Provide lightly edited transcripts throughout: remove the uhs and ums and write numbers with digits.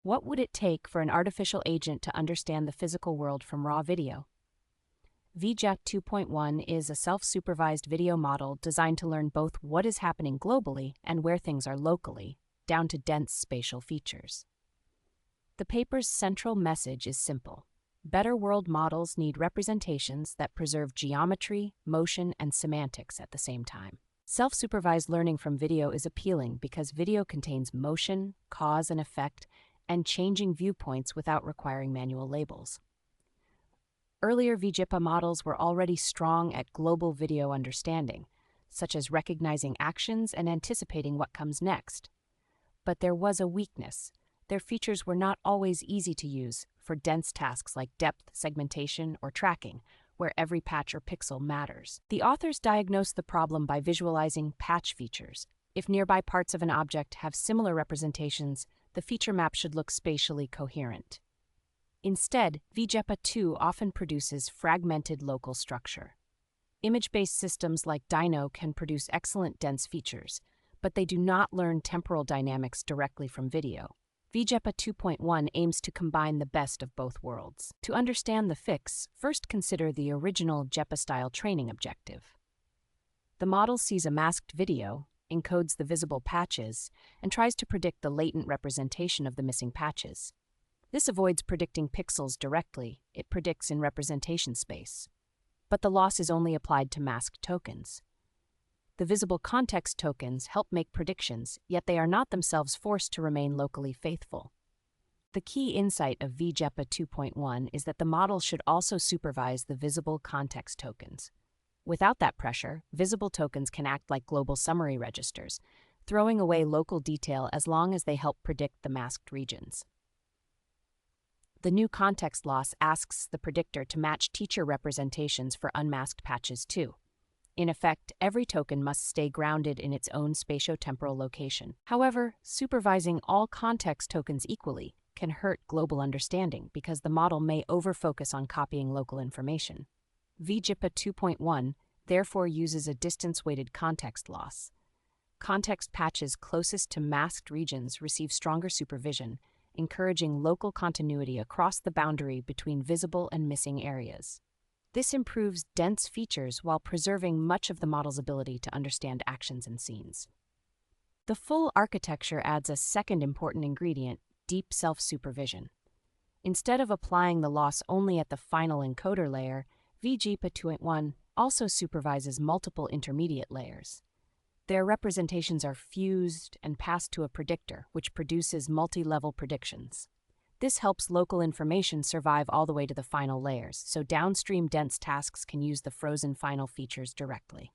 What would it take for an artificial agent to understand the physical world from raw video? V-JEPA 2.1 is a self-supervised video model designed to learn both what is happening globally and where things are locally, down to dense spatial features. The paper's central message is simple. Better world models need representations that preserve geometry, motion, and semantics at the same time. Self-supervised learning from video is appealing because video contains motion, cause and effect, and changing viewpoints without requiring manual labels. Earlier V-JEPA models were already strong at global video understanding, such as recognizing actions and anticipating what comes next. But there was a weakness. Their features were not always easy to use for dense tasks like depth, segmentation, or tracking, where every patch or pixel matters. The authors diagnosed the problem by visualizing patch features. If nearby parts of an object have similar representations, the feature map should look spatially coherent. Instead, V-JEPA 2 often produces fragmented local structure. Image-based systems like Dino can produce excellent dense features, but they do not learn temporal dynamics directly from video. V-JEPA 2.1 aims to combine the best of both worlds. To understand the fix, first consider the original JEPA-style training objective. The model sees a masked video, encodes the visible patches, and tries to predict the latent representation of the missing patches. This avoids predicting pixels directly, it predicts in representation space. But the loss is only applied to masked tokens. The visible context tokens help make predictions, yet they are not themselves forced to remain locally faithful. The key insight of V-JEPA 2.1 is that the model should also supervise the visible context tokens. Without that pressure, visible tokens can act like global summary registers, throwing away local detail as long as they help predict the masked regions. The new context loss asks the predictor to match teacher representations for unmasked patches too. In effect, every token must stay grounded in its own spatio-temporal location. However, supervising all context tokens equally can hurt global understanding because the model may over-focus on copying local information. V-JEPA 2.1 therefore uses a distance-weighted context loss. Context patches closest to masked regions receive stronger supervision, encouraging local continuity across the boundary between visible and missing areas. This improves dense features while preserving much of the model's ability to understand actions and scenes. The full architecture adds a second important ingredient, deep self-supervision. Instead of applying the loss only at the final encoder layer, V-JEPA 2.1 also supervises multiple intermediate layers. Their representations are fused and passed to a predictor, which produces multi-level predictions. This helps local information survive all the way to the final layers, so downstream dense tasks can use the frozen final features directly.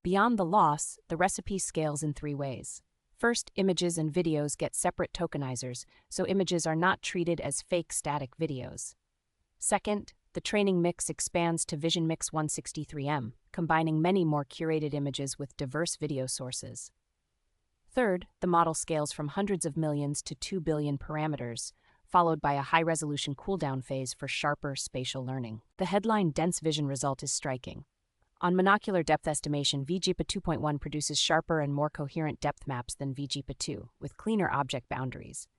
Beyond the loss, the recipe scales in three ways. First, images and videos get separate tokenizers, so images are not treated as fake static videos. Second, the training mix expands to Vision Mix 163M, combining many more curated images with diverse video sources. Third, the model scales from hundreds of millions to 2 billion parameters, followed by a high-resolution cooldown phase for sharper spatial learning. The headline dense vision result is striking. On monocular depth estimation, V-JEPA 2.1 produces sharper and more coherent depth maps than V-JEPA 2, with cleaner object boundaries.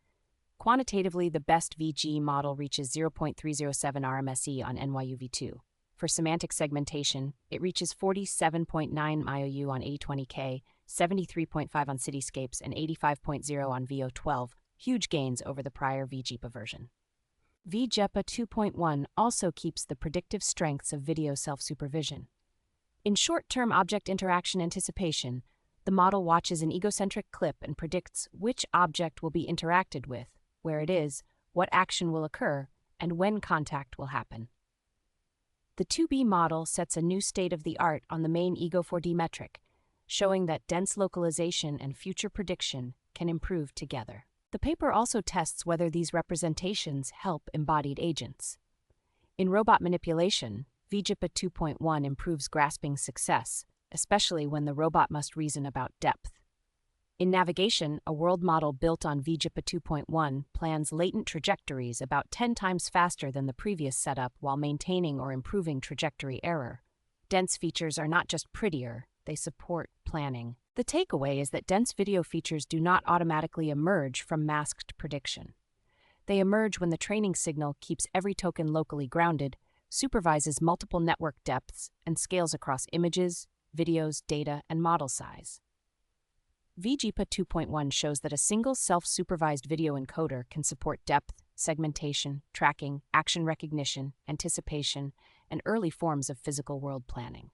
Quantitatively, the best VG model reaches 0.307 RMSE on NYUV2. For semantic segmentation, it reaches 47.9 IOU on A20K, 73.5 on Cityscapes, and 85.0 on VO12, huge gains over the prior V-JEPA version. V-JEPA 2.1 also keeps the predictive strengths of video self-supervision. In short-term object interaction anticipation, the model watches an egocentric clip and predicts which object will be interacted with, where it is, what action will occur, and when contact will happen. The 2B model sets a new state-of-the-art on the main Ego4D metric, showing that dense localization and future prediction can improve together. The paper also tests whether these representations help embodied agents. In robot manipulation, V-JEPA 2.1 improves grasping success, especially when the robot must reason about depth. In navigation, a world model built on V-JEPA 2.1 plans latent trajectories about 10 times faster than the previous setup while maintaining or improving trajectory error. Dense features are not just prettier, they support planning. The takeaway is that dense video features do not automatically emerge from masked prediction. They emerge when the training signal keeps every token locally grounded, supervises multiple network depths, and scales across images, videos, data, and model size. V-JEPA 2.1 shows that a single self-supervised video encoder can support depth, segmentation, tracking, action recognition, anticipation, and early forms of physical world planning.